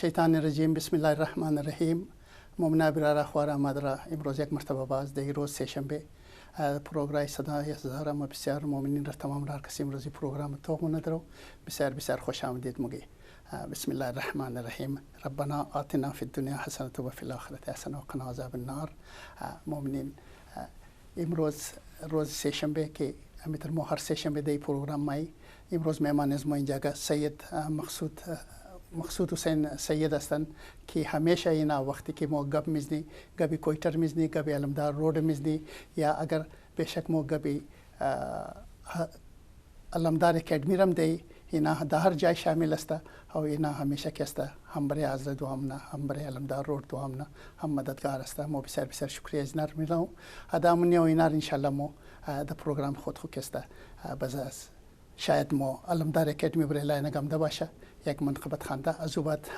شیطان الرجیم بسم الله الرحمن الرحیم. مؤمنا برارا خوارا مادرا امروز یک مرتبه باز در روز سه‌شنبه پروگرام صدای هزار ما بسیار مؤمنین را تمام را کسی امروزی پروگرام تومون ندارو بسیار خوش آمدید مگی. بسم الله الرحمن الرحیم. ربنا آتنا فی الدنیا حسنة و فی الآخرة حسنة و قنا عذاب النار. مؤمنین امروز روز سه‌شنبه که همینطور ما هر سه‌شنبه در پروگرام مای امروز مهمان از ما اینجا سید مقصود حسین سید هستند که همیشه اینا وقتی که ما گپ میزنی گپی کویتر میزنی گپی علمدار رود میزنی یا اگر بشک ما گپی علمدار اکیدمی رم دی اینا در هر جای شامل است و اینا همیشه که است هم برای حضرت دوامنا هم برای علمدار رود دوامنا هم مددگار است. ما بسیار شکریه از نر می‌کنم. ادامونی و اینا ان شاء الله ما در پروگرام خود است بزاز شاید ما علمدار اکیدمی برای لاین نگم ده باشه یک منقبت خانده از بعد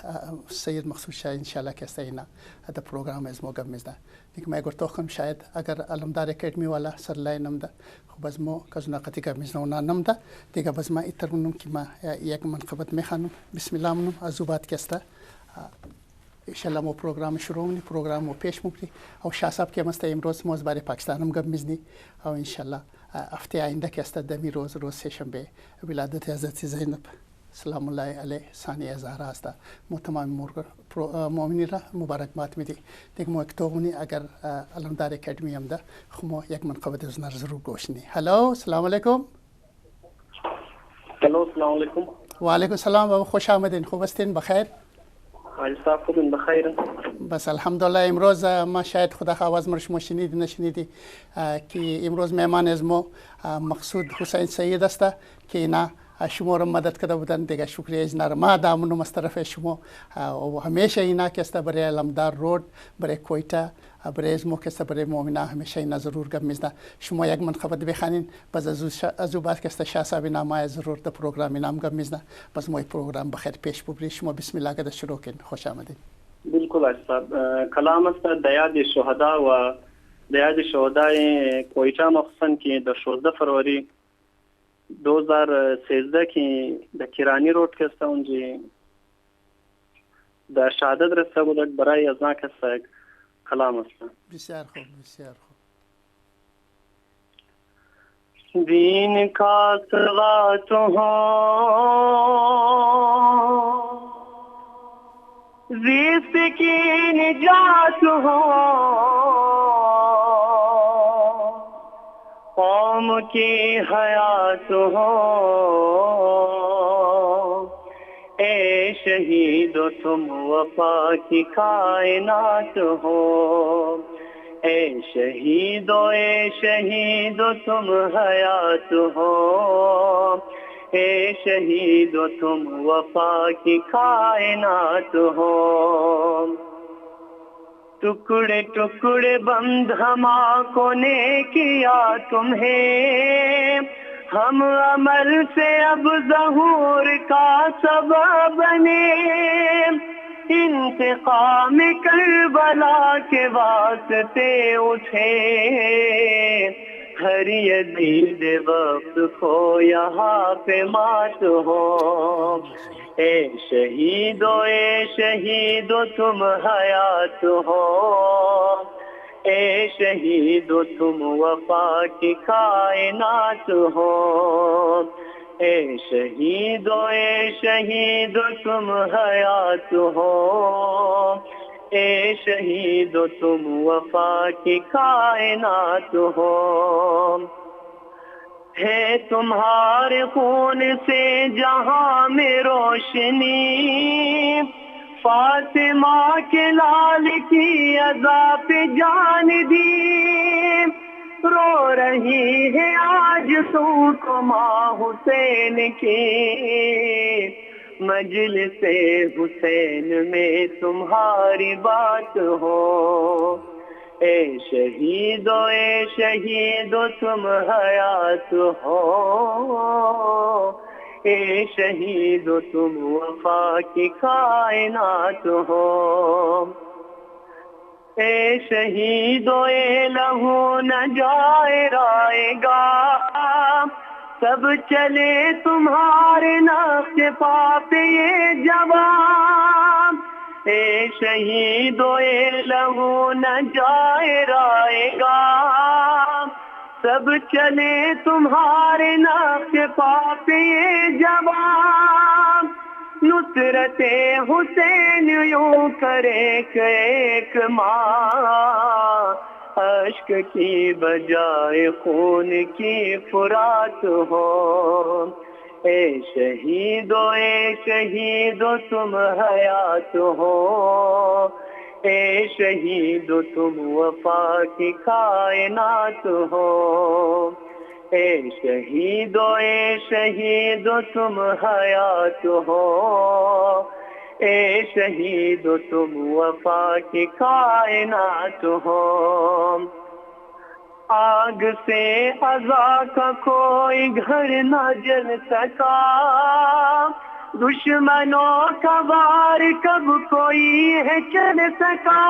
سید مقصود شاید ان شاء الله که است اینا در پروگرام از ما گپ میزنه. دیگه ما گفته خم شاید اگر علمدار اکیدمی والا سر لاین نمده خب از ما کزنا قطعی میزنه نمده دیگه باز ما ایترونم که ما یک منقبت میخوانم. بسم الله منم از بعد که است ان شاء الله ما پروگرام شروع کنیم پروگرام رو پیش میبریم او شاسب که مست امروز ما از برای پاکستانم گپ میزنی او ان شاء الله هفته آینده که است دمی روز سه‌شنبه ولادت حضرت زینب سلام الله علیه ثانیه زهرا است. ما تمام مؤمنین را مبارکباد میدیم. دیگه ما اکتوبری اگر علمدار اکیدمی هم ده خب ما یک منقبت از نر ضرور گوش نی. هلو سلام علیکم. هلو سلام علیکم. و علیکم السلام و خوش آمدین. خوب هستین؟ بخیر؟ حال صاحب خوبین؟ بخیر. بس الحمدلله. امروز ما شاید خدا خواست مرش ما شنیدی نشنیدی که امروز مهمان از ما مقصود حسین سید است که اینا شما را مدد کرده بودن. دیگه شکریه از نر ما دامونم از طرف شما و همیشه اینا که است برای علمدار رود برای کویتا برای از ما که است برای مؤمنا همیشه اینا ضرور گپ میزنه. شما یک منقبت بخوانین باز از بعد که است شاه صاحب نامه ضرور در پروگرام نام گپ میزنه باز ما پروگرام بخیر پیش ببری. شما بسم الله که شروع کن. خوش آمدید. بالکل صاحب کلام است در یاد شهدا و در یاد شهدای کویتا مخصوصا که در 16 فروری 2013 که در کرانی روড که است اونجا در شهادت رسیده بود برای از ما که است کلام است. بسیار خوب بسیار خوب. دین کا سوات ہو زیست کی نجات ہو قوم کی حیات ہو اے شہید و تم وفا کی کائنات ہو اے شہید و تم حیات ہو اے شہید و تم وفا کی کائنات ہو ٹکڑے ٹکڑے بند ہماروں نے کیا تمہیں ہم عمل سے اب ظہور کا سبب بنے انتقام کربلا کے واسطے اٹھے ہر یزید وقت کو یہاں پہ مات ہو اے شہید و تم حیات ہو اے شہید و تم وفا کی کائنات ہو اے شہید و تم حیات ہو اے شہید و تم وفا کی کائنات ہو ہے تمہارے خون سے جہاں میں روشنی فاطمہ کے لال کی ادا پہ جان دی رو رہی ہے آج تم کو ماں حسین کی مجلس حسین میں تمہاری بات ہو اے شہید و تم حیات ہو اے شہید و تم وفا کی کائنات ہو اے شہید و اے لہو نہ جائے رائے گا سب چلے تمہارے نقش پا پہ یہ جواب اے شہیدو اے لہو نہ جائے رائے گا، سب چلے تمہارے نقش پا پہ یہ جواب، نصرت حسین یوں کرے کہ ایک ماں، اشک کی بجائے خون کی فرات ہو، اے شہیدو تم حیات ہو، اے شہیدو تم وفا کی کائنات ہو، اے شہیدو تم حیات ہو، اے شہیدو تم وفا کی کائنات ہو، آگ سے عزا کا کوئی گھر نہ جل سکا، دشمنوں کا وار کب کوئی ہے چل سکا،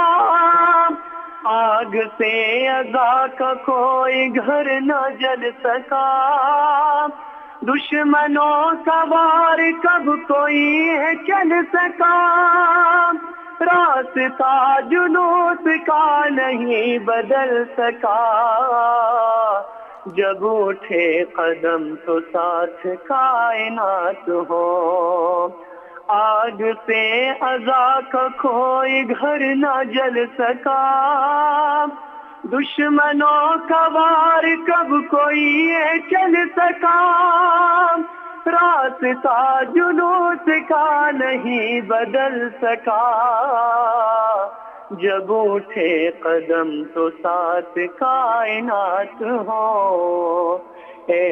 آگ سے عزا کا کوئی گھر نہ جل سکا، دشمنوں کا وار کب کوئی ہے چل سکا، راستہ جلوس کا نہیں بدل سکا، جب اٹھے قدم تو ساتھ کائنات ہو، آگ سے عزا کا کوئی گھر نہ جل سکا، دشمنوں کا وار کب کوئی چل سکا، راستہ جلوس کا نہیں بدل سکا، جب اٹھے قدم تو ساتھ کائنات ہو، اے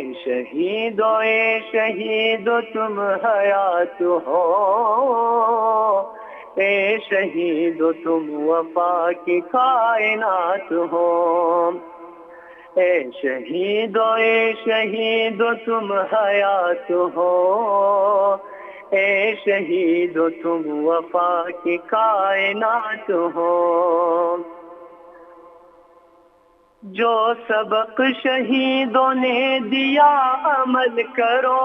شہیدو تم حیات ہو، اے شہیدو تم وفا کی کائنات ہو، اے شہیدو تم حیات ہو، اے شہیدو تم وفا کی کائنات ہو، جو سبق شہیدوں نے دیا عمل کرو،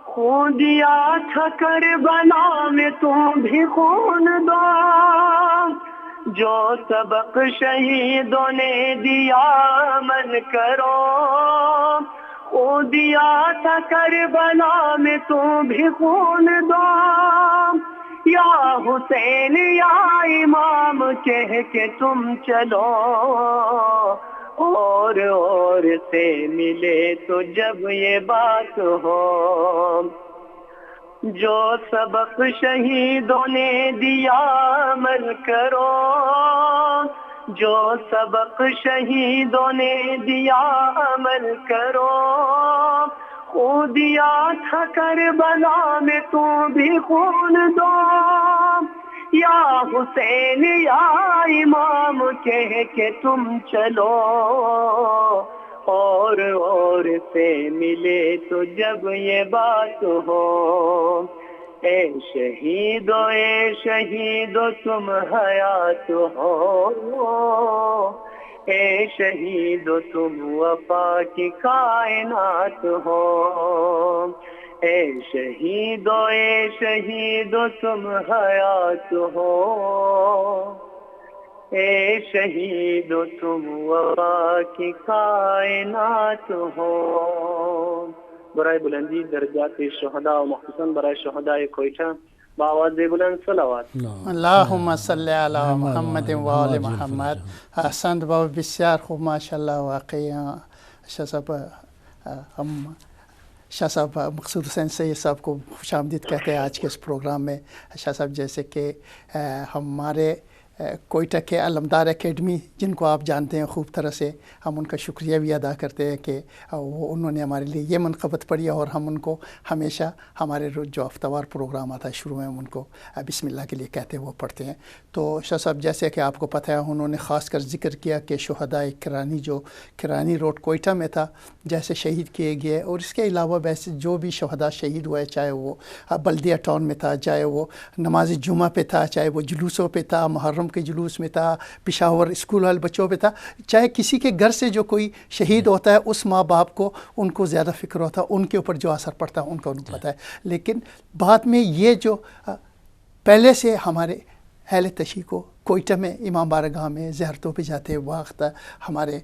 خون دیا تھا کربلا میں تم بھی خون دو، جو سبق شہیدوں نے دیا عمل کرو، خون دیا تھا کربلا میں تم بھی خون دو، یا حسین یا امام کہہ کے تم چلو، اور سے ملے تو جب یہ بات ہو، جو سبق شہیدوں نے دیا عمل کرو، جو سبق شہیدوں نے دیا عمل کرو، خون دیا تھا کربلا میں تم بھی خون دو، یا حسین یا امام کہہ کے تم چلو، اور سے ملے تو جب یہ بات ہو، اے شہیدو تم حیات ہو، اے شہیدو تم وفا کی کائنات ہو، اے شہیدو تم حیات ہو، اے شہیدو تم وفا کی کائنات ہو۔ برائے بلندی درجات شہداء و مخصوصاً برای شہداء کوئٹہ بآواز بلند صلوات۔ اللهم صل علی محمد و آل محمد۔ احسنت بابا، بسیار خوب، ماشاءاللہ۔ واقعی شاہ صاحب، ہم شاہ صاحب مقصود حسین سید صاحب کو خوش آمدید کہتے ہیں آج کے اس پروگرام میں۔ شاہ صاحب جیسے کہ ہمارے کوئٹہ کے علمدار اکیڈمی، جن کو آپ جانتے ہیں خوب طرح سے، ہم ان کا شکریہ بھی ادا کرتے ہیں کہ انہوں نے ہمارے لیے یہ منقبت پڑھی، اور ہم ان کو ہمیشہ ہمارے جو ہفتہ وار پروگرام آتا ہے شروع میں ہم ان کو بسم اللہ کے لیے کہتے ہیں، وہ پڑھتے ہیں۔ تو شاہ صاحب جیسے کہ آپ کو پتہ ہے، انہوں نے خاص کر ذکر کیا کہ شہداء کرانی، جو کرانی روڈ کوئٹہ میں تھا، جیسے شہید کیے گئے، اور اس کے علاوہ ویسے جو بھی شہداء شہید ہوئے، چاہے وہ بلدیہ ٹاؤن میں تھا، چاہے وہ نماز جمعہ پہ تھا، چاہے وہ جلوسوں پہ تھا، محرم کے جلوس میں تھا، پشاور اسکول والے بچوں پہ تھا، چاہے کسی کے گھر سے جو کوئی شہید ہوتا ہے، اس ماں باپ کو ان کو زیادہ فکر ہوتا ہے، ان کے اوپر جو اثر پڑتا ہے ان کو پتہ ہے۔ لیکن بعد میں یہ جو پہلے سے ہمارے اہل تشیع کو کوئٹہ میں امام بارگاہ میں زیارتوں پہ جاتے وقت، ہمارے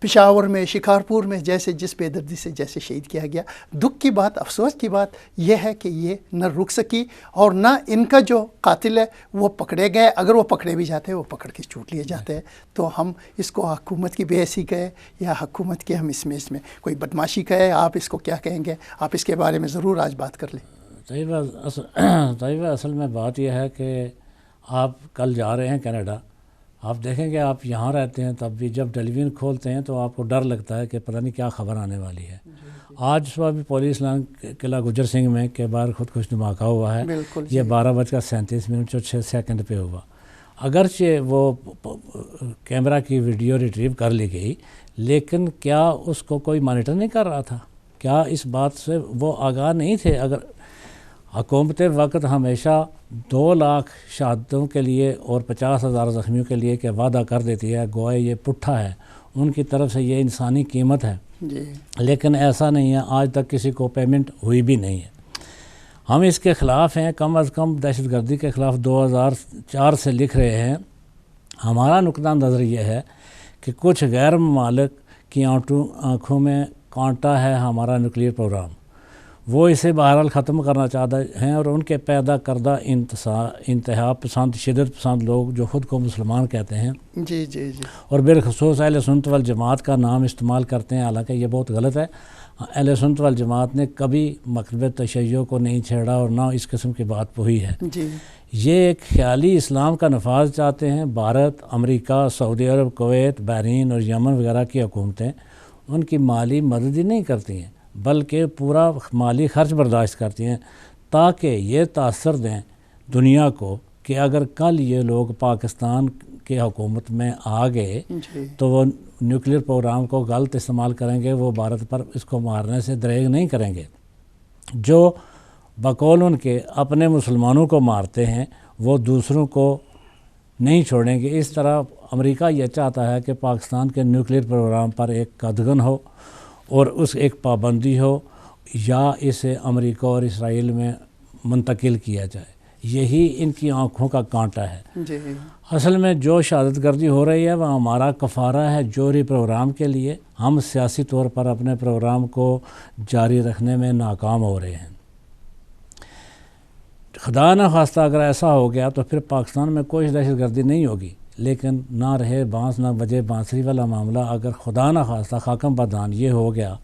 پشاور میں، شکارپور میں جیسے جس بے دردی سے جیسے شہید کیا گیا، دکھ کی بات، افسوس کی بات یہ ہے کہ یہ نہ رک سکی اور نہ ان کا جو قاتل ہے وہ پکڑے گئے. اگر وہ پکڑے بھی جاتے ہیں وہ پکڑ کے چوٹ لیے جاتے ہیں. تو ہم اس کو حکومت کی بے حیثی کہے یا حکومت کے ہم اس میں کوئی بدماشی کہے، آپ اس کو کیا کہیں گے؟ آپ اس کے بارے میں ضرور آج بات کر لیں. طیبہ اصل میں بات یہ ہے کہ آپ کل جا رہے ہیں کینیڈا، آپ دیکھیں گے آپ یہاں رہتے ہیں تب بھی جب ٹیلی ویژن کھولتے ہیں تو آپ کو ڈر لگتا ہے کہ پتہ نہیں کیا خبر آنے والی ہے. آج صبح بھی پولیس لائن قلعہ گجر سنگھ میں کے بار خودکش دھماکہ ہوا ہے. یہ 12:37 پہ ہوا. اگرچہ وہ کیمرہ کی ویڈیو ریٹریو کر لی گئی، لیکن کیا اس کو کوئی مانیٹر نہیں کر رہا تھا؟ کیا اس بات سے وہ آگاہ نہیں تھے؟ اگر حکومت وقت ہمیشہ 2 لاکھ شہادتوں کے لیے اور 50,000 زخمیوں کے لیے کہ وعدہ کر دیتی ہے، گویا یہ پٹھا ہے، ان کی طرف سے یہ انسانی قیمت ہے. لیکن ایسا نہیں ہے، آج تک کسی کو پیمنٹ ہوئی بھی نہیں ہے. ہم اس کے خلاف ہیں، کم از کم دہشت گردی کے خلاف 2004 سے لکھ رہے ہیں. ہمارا نقطہ نظر یہ ہے کہ کچھ غیر ممالک کی آنکھوں میں کانٹا ہے ہمارا نیوکلیئر پروگرام. وہ اسے بہرحال ختم کرنا چاہتے ہیں، اور ان کے پیدا کردہ انتہا پسند، شدت پسند لوگ جو خود کو مسلمان کہتے ہیں اور بالخصوص اہل سنت والجماعت کا نام استعمال کرتے ہیں، حالانکہ یہ بہت غلط ہے. اہل سنت والجماعت نے کبھی مکتب تشیع کو نہیں چھیڑا اور نہ اس قسم کی بات ہوئی ہے. یہ ایک خیالی اسلام کا نفاذ چاہتے ہیں. بھارت، امریکہ، سعودی عرب، کویت، بحرین اور یمن وغیرہ کی حکومتیں ان کی مالی مدد ہی نہیں کرتی ہیں، بلکہ پورا مالی خرچ برداشت کرتی ہیں تاکہ یہ تاثر دیں دنیا کو کہ اگر کل یہ لوگ پاکستان کے حکومت میں آ گئے تو وہ نیوکلیئر پروگرام کو غلط استعمال کریں گے، وہ بھارت پر اس کو مارنے سے دریغ نہیں کریں گے. جو بقول ان کے اپنے مسلمانوں کو مارتے ہیں وہ دوسروں کو نہیں چھوڑیں گے. اس طرح امریکہ یہ چاہتا ہے کہ پاکستان کے نیوکلیئر پروگرام پر ایک قدغن ہو اور اس ایک پابندی ہو، یا اسے امریکہ اور اسرائیل میں منتقل کیا جائے. یہی ان کی آنکھوں کا کانٹا ہے. اصل میں جو شہادت گردی ہو رہی ہے وہ ہمارا کفارہ ہے جوہری پروگرام کے لیے. ہم سیاسی طور پر اپنے پروگرام کو جاری رکھنے میں ناکام ہو رہے ہیں. خدا نہ خواستہ اگر ایسا ہو گیا تو پھر پاکستان میں کوئی دہشت گردی نہیں ہوگی، لیکن نہ رہے بانس نہ بجے بانسری والا معاملہ. اگر خدا نہ خواستہ خاکم بدان یہ ہو گیا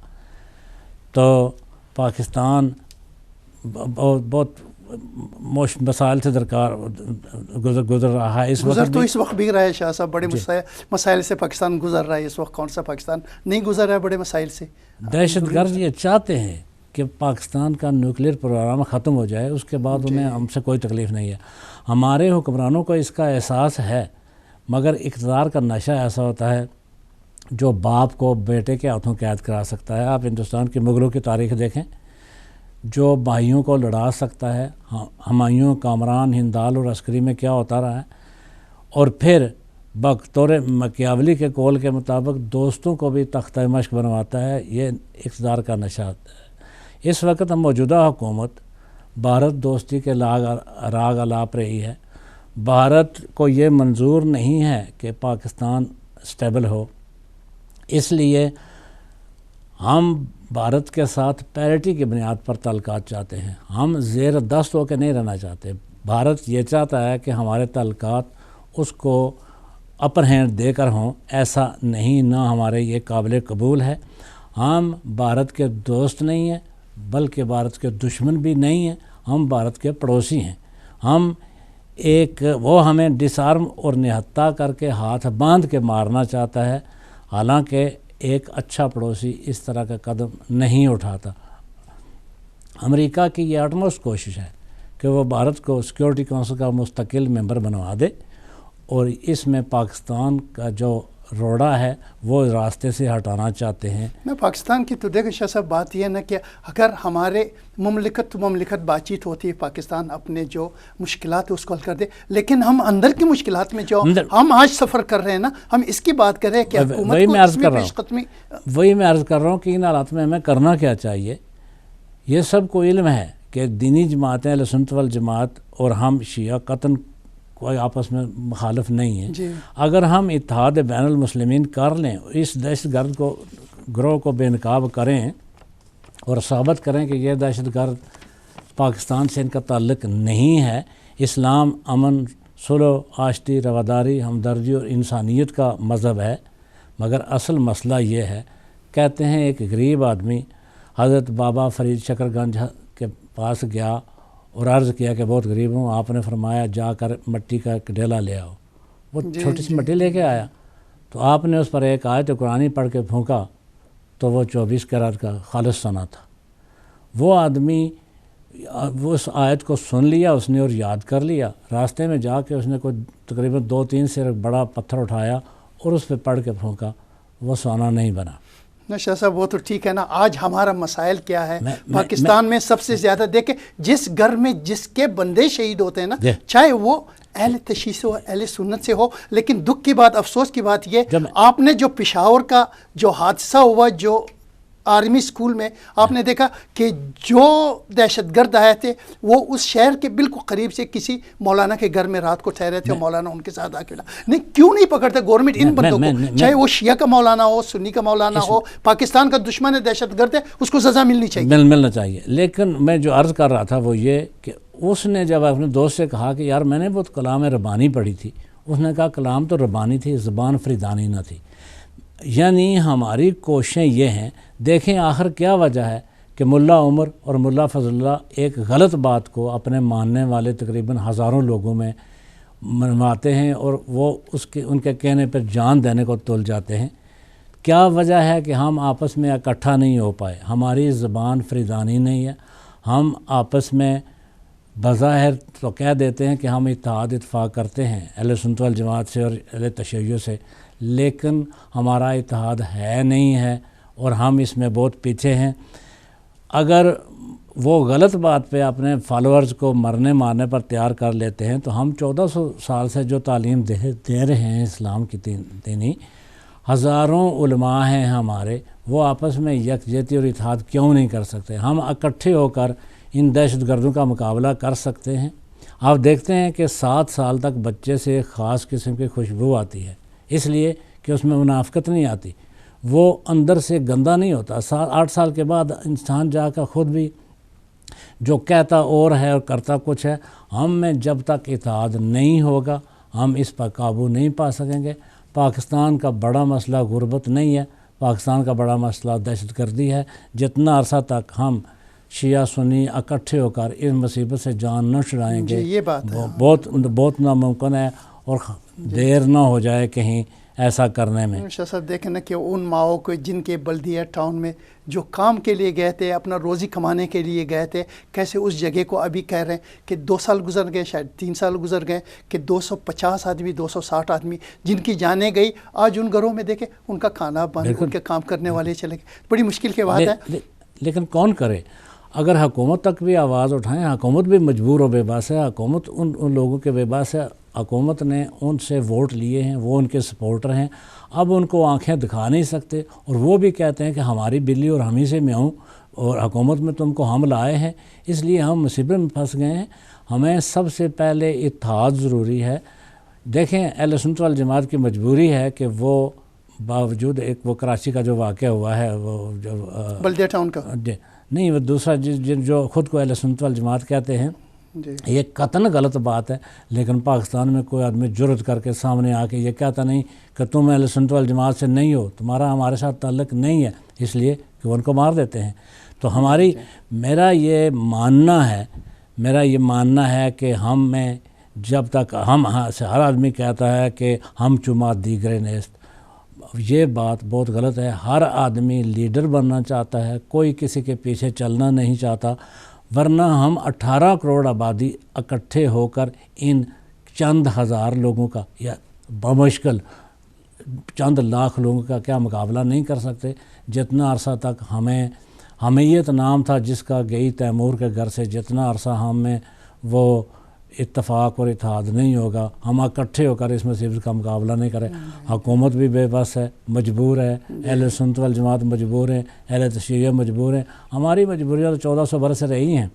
تو پاکستان بہت مسائل سے درکار گزر رہا ہے. اس وقت بھی رہا ہے شاہ صاحب، بڑے مسائل سے پاکستان گزر رہا ہے اس وقت. کون سا پاکستان نہیں گزر رہا ہے بڑے مسائل سے؟ دہشت گرد یہ چاہتے ہیں کہ پاکستان کا نیوکلیئر پروگرام ختم ہو جائے، اس کے بعد انہیں ہم سے کوئی تکلیف نہیں ہے. ہمارے حکمرانوں کو اس کا احساس ہے، مگر اقتدار کا نشہ ایسا ہوتا ہے جو باپ کو بیٹے کے ہاتھوں قید کرا سکتا ہے. آپ ہندوستان کی مغلوں کی تاریخ دیکھیں، جو بھائیوں کو لڑا سکتا ہے. ہمایوں، کامران، ہندال اور عسکری میں کیا ہوتا رہا ہے. اور پھر بطور مکیاولی کے قول کے مطابق دوستوں کو بھی تختہ مشق بنواتا ہے. یہ اقتدار کا نشہ ہے. اس وقت موجودہ حکومت بھارت دوستی کے راگ الاپ رہی ہے. بھارت کو یہ منظور نہیں ہے کہ پاکستان سٹیبل ہو، اس لیے ہم بھارت کے ساتھ پیرٹی کی بنیاد پر تعلقات چاہتے ہیں. ہم زیر دست ہو کے نہیں رہنا چاہتے. بھارت یہ چاہتا ہے کہ ہمارے تعلقات اس کو اپر ہینڈ دے کر ہوں، ایسا نہیں، نہ ہمارے یہ قابل قبول ہے. ہم بھارت کے دوست نہیں ہیں بلکہ بھارت کے دشمن بھی نہیں ہیں. ہم بھارت کے پڑوسی ہیں. وہ ہمیں ڈس آرم اور نہتہ کر کے ہاتھ باندھ کے مارنا چاہتا ہے، حالانکہ ایک اچھا پڑوسی اس طرح کا قدم نہیں اٹھاتا. امریکہ کی یہ اٹموسٹ کوشش ہے کہ وہ بھارت کو سیکورٹی کونسل کا مستقل ممبر بنوا دے، اور اس میں پاکستان کا جو روڑا ہے وہ راستے سے ہٹانا چاہتے ہیں. پاکستان کی تو دیکھیں شاہ صاحب بات یہ ہے نا کہ اگر ہمارے مملکت بات چیت ہوتی ہے، پاکستان اپنے جو مشکلات اس کو حل کر دے، لیکن ہم اندر کی مشکلات میں جو ہم آج سفر کر رہے ہیں نا، ہم اس کی بات کر رہے ہیں کہ حکومت وہی میں عرض کر رہا ہوں کہ ان حالات میں ہمیں کرنا کیا چاہیے. یہ سب کو علم ہے کہ دینی جماعتیں اہل سنت والجماعت اور ہم شیعہ قطعاً کوئی آپس میں مخالف نہیں ہیں. اگر ہم اتحاد بین المسلمین کر لیں، اس دہشت گرد کو گروہ کو بے نقاب کریں اور ثابت کریں کہ یہ دہشت گرد پاکستان سے ان کا تعلق نہیں ہے، اسلام امن، صلح، آشتی، رواداری، ہمدردی اور انسانیت کا مذہب ہے. مگر اصل مسئلہ یہ ہے، کہتے ہیں ایک غریب آدمی حضرت بابا فرید شکر گنج کے پاس گیا اور عرض کیا کہ بہت غریب ہوں. آپ نے فرمایا جا کر مٹی کا ایک ڈیلا لے آؤ. وہ چھوٹی سی مٹی لے کے آیا تو آپ نے اس پر ایک آیت قرآنی پڑھ کے پھونکا تو وہ 24 قرات کا خالص سنا تھا. وہ آدمی وہ اس آیت کو سن لیا اس نے اور یاد کر لیا. راستے میں جا کے اس نے کوئی تقریباً 2-3 سے بڑا پتھر اٹھایا اور اس پہ پڑھ کے پھونکا، وہ سونا نہیں بنا. شاہ صاحب وہ تو ٹھیک ہے نا. آج ہمارا مسائل کیا ہے پاکستان میں سب سے زیادہ دیکھیں، جس گھر میں جس کے بندے شہید ہوتے ہیں نا، چاہے وہ اہل تشیع ہو اہل سنت سے ہو، لیکن دکھ کی بات افسوس کی بات یہ آپ نے جو پشاور کا جو حادثہ ہوا، جو آرمی اسکول میں آپ نے دیکھا کہ جو دہشت گرد آئے تھے وہ اس شہر کے بالکل قریب سے کسی مولانا کے گھر میں رات کو ٹھہرے تھے اور مولانا ان کے ساتھ اکیلا. نہیں، کیوں نہیں پکڑتے گورنمنٹ ان بندوں کو؟ چاہے وہ شیعہ کا مولانا ہو، سنی کا مولانا ہو، پاکستان کا دشمن ہے، دہشت گرد ہے، اس کو سزا ملنی چاہیے. ملنا چاہیے. لیکن میں جو عرض کر رہا تھا وہ یہ کہ اس نے جب اپنے دوست سے کہا کہ یار میں نے بہت کلام ربانی پڑھی تھی، اس نے کہا کلام تو ربانی تھی، زبان فریدانی نہ تھی. یعنی ہماری کوششیں یہ ہیں، دیکھیں آخر کیا وجہ ہے کہ ملا عمر اور ملا فضل اللہ ایک غلط بات کو اپنے ماننے والے تقریباً ہزاروں لوگوں میں منواتے ہیں اور وہ ان کے کہنے پر جان دینے کو تل جاتے ہیں. کیا وجہ ہے کہ ہم آپس میں اکٹھا نہیں ہو پائے؟ ہماری زبان فریدانی نہیں ہے. ہم آپس میں بظاہر تو کہہ دیتے ہیں کہ ہم اتحاد اتفاق کرتے ہیں اہل سنت والجماعت سے اور اہل تشیع سے، لیکن ہمارا اتحاد ہے نہیں ہے اور ہم اس میں بہت پیچھے ہیں. اگر وہ غلط بات پہ اپنے فالورز کو مرنے مارنے پر تیار کر لیتے ہیں تو ہم 1400 سال سے جو تعلیم دے رہے ہیں اسلام کی دینی، ہزاروں علماء ہیں ہمارے، وہ آپس میں یکجہتی اور اتحاد کیوں نہیں کر سکتے؟ ہم اکٹھے ہو کر ان دہشت گردوں کا مقابلہ کر سکتے ہیں. آپ دیکھتے ہیں کہ 7 سال تک بچے سے ایک خاص قسم کی خوشبو آتی ہے، اس لیے کہ اس میں منافقت نہیں آتی، وہ اندر سے گندا نہیں ہوتا. 8 سال کے بعد انسان جا کر خود بھی جو کہتا اور ہے اور کرتا کچھ ہے. ہم میں جب تک اتحاد نہیں ہوگا ہم اس پر قابو نہیں پا سکیں گے. پاکستان کا بڑا مسئلہ غربت نہیں ہے، پاکستان کا بڑا مسئلہ دہشت گردی ہے. جتنا عرصہ تک ہم شیعہ سنی اکٹھے ہو کر اس مصیبت سے جان نہ چھڑائیں گے، یہ بات ہے بہت ناممکن ہے اور دیر نہ ہو جائے کہیں ایسا کرنے میں. شاہ صاحب دیکھیں نا کہ ان ماؤں کو جن کے بلدیہ ٹاؤن میں جو کام کے لیے گئے تھے، اپنا روزی کمانے کے لیے گئے تھے، کیسے اس جگہ کو ابھی کہہ رہے ہیں کہ 2 سال گزر گئے، شاید 3 سال گزر گئے کہ 250 آدمی 260 آدمی جن کی جانیں گئی، آج ان گھروں میں دیکھیں ان کا کھانا بند، ان کے کام کرنے والے چلے گئے. بڑی مشکل کی بات ہے. لیکن کون کرے؟ اگر حکومت تک بھی آواز اٹھائیں، حکومت بھی مجبور و بے بس ہے. حکومت ان لوگوں کے بے بس ہے. حکومت نے ان سے ووٹ لیے ہیں، وہ ان کے سپورٹر ہیں. اب ان کو آنکھیں دکھا نہیں سکتے اور وہ بھی کہتے ہیں کہ ہماری بلی اور ہم ہی سے میں ہوں اور حکومت میں تم کو ہم لائے ہیں، اس لیے ہم مصیبت میں پھنس گئے ہیں. ہمیں سب سے پہلے اتحاد ضروری ہے. دیکھیں اہل سنت والجماعت کی مجبوری ہے کہ وہ باوجود ایک وہ کراچی کا جو واقعہ ہوا ہے، وہ جو بلدیہ ٹاؤن کا نہیں، وہ دوسرا جو خود کو اہل سنت والجماعت کہتے ہیں، یہ قطعاً غلط بات ہے. لیکن پاکستان میں کوئی آدمی جرأت کر کے سامنے آ کے یہ کہتا نہیں کہ تم اہل سنت والجماعت سے نہیں ہو، تمہارا ہمارے ساتھ تعلق نہیں ہے، اس لیے کہ وہ ان کو مار دیتے ہیں. تو میرا یہ ماننا ہے کہ ہم میں جب تک ہر آدمی کہتا ہے کہ ہم چما دیگر نیست، یہ بات بہت غلط ہے. ہر آدمی لیڈر بننا چاہتا ہے، کوئی کسی کے پیچھے چلنا نہیں چاہتا، ورنہ ہم 18 کروڑ آبادی اکٹھے ہو کر ان چند ہزار لوگوں کا یا بمشکل چند لاکھ لوگوں کا کیا مقابلہ نہیں کر سکتے. جتنا عرصہ تک حمیت نام تھا جس کا گئی تیمور کے گھر سے، جتنا عرصہ ہم میں وہ اتفاق اور اتحاد نہیں ہوگا، ہم اکٹھے ہو کر اس مصیبت کا مقابلہ نہیں کریں. حکومت بھی بے بس ہے، مجبور ہے، اہل سنت والجماعت مجبور ہیں، اہل تشیع مجبور ہیں. ہماری مجبوریاں تو 1400 برس سے رہی ہیں.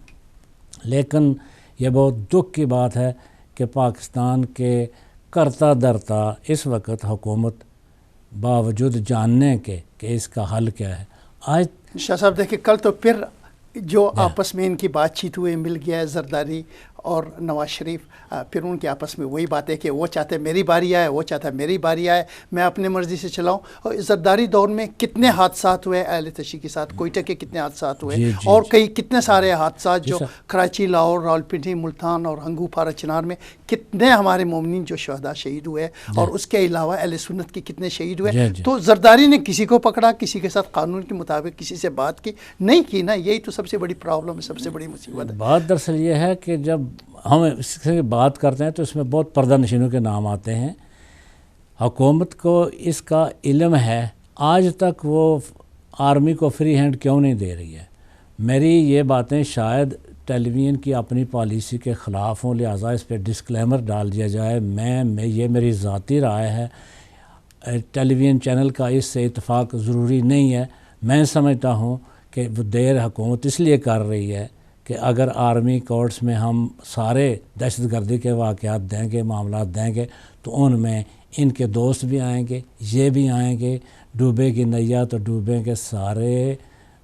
لیکن یہ بہت دکھ کی بات ہے کہ پاکستان کے کرتا درتا اس وقت حکومت باوجود جاننے کے کہ اس کا حل کیا ہے آج شاہ صاحب دیکھیں کل تو پھر جو آپس میں ان کی بات چیت ہوئے مل گیا ہے زرداری اور نواز شریف، پھر ان کے آپس میں وہی بات ہے کہ وہ چاہتے میری باری آئے، وہ چاہتا ہے میری باری آئے، میں اپنے مرضی سے چلاؤں. اور زرداری دور میں کتنے حادثات ہوئے اہل تشیع کے ساتھ، کوئٹہ کے کتنے حادثات ہوئے اور کتنے سارے حادثات جو کراچی، لاہور، راولپنڈی، ملتان اور ہنگو پارا چنار میں کتنے ہمارے مومنین جو شہداء شہید ہوئے اور اس کے علاوہ اہل سنت کے کتنے شہید ہوئے. تو زرداری نے کسی کو پکڑا، کسی کے ساتھ قانون کے مطابق کسی سے بات کی نہیں کی نا. یہی تو سب سے بڑی پرابلم ہے، سب سے بڑی مصیبت ہے. بات دراصل یہ ہے کہ جب ہم اس سے بات کرتے ہیں تو اس میں بہت پردہ نشینوں کے نام آتے ہیں. حکومت کو اس کا علم ہے، آج تک وہ آرمی کو فری ہینڈ کیوں نہیں دے رہی ہے. میری یہ باتیں شاید ٹیلی ویژن کی اپنی پالیسی کے خلاف ہوں، لہٰذا اس پہ ڈسکلیمر ڈال دیا جائے. یہ میری ذاتی رائے ہے، ٹیلی ویژن چینل کا اس سے اتفاق ضروری نہیں ہے. میں سمجھتا ہوں کہ وہ دیر حکومت اس لیے کر رہی ہے کہ اگر آرمی کورٹس میں ہم سارے دہشت گردی کے واقعات دیں گے، معاملات دیں گے، تو ان میں ان کے دوست بھی آئیں گے، یہ بھی آئیں گے. ڈوبے گی نیا تو ڈوبیں گے سارے،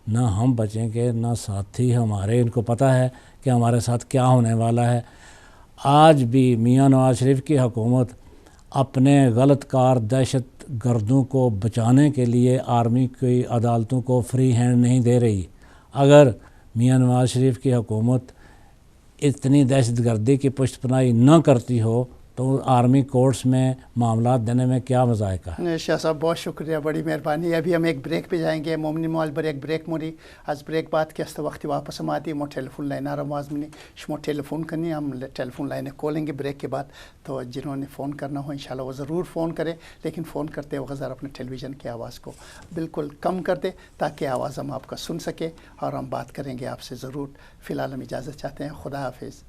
نہ ہم بچیں گے نہ ساتھی ہمارے. ان کو پتہ ہے کہ ہمارے ساتھ کیا ہونے والا ہے. آج بھی میاں نواز شریف کی حکومت اپنے غلط کار دہشت گردوں کو بچانے کے لیے آرمی کی عدالتوں کو فری ہینڈ نہیں دے رہی. اگر میاں نواز شریف کی حکومت اتنی دہشت گردی کی پشت پناہی نہ کرتی ہو تو آرمی کورٹس میں معاملات دینے میں کیا مذائقہ ہے. شاہ صاحب بہت شکریہ، بڑی مہربانی. ابھی ہم ایک بریک پہ جائیں گے. مومنی موال بر ایک بریک موری از بریک بات کے وقت واپس ہم آتی مو ٹیلیفون لائن آواز منی شما ٹیلیفون کرنی، ہم ٹیلیفون لائنیں کھولیں گے بریک کے بعد. تو جنہوں نے فون کرنا ہو انشاءاللہ وہ ضرور فون کریں، لیکن فون کرتے وقت ذرا اپنے ٹیلی ویژن کی آواز کو بالکل کم کر دیں تاکہ آواز ہم آپ کا سن سکیں اور ہم بات کریں گے آپ سے ضرور. فی الحال ہم اجازت چاہتے ہیں. خدا حافظ.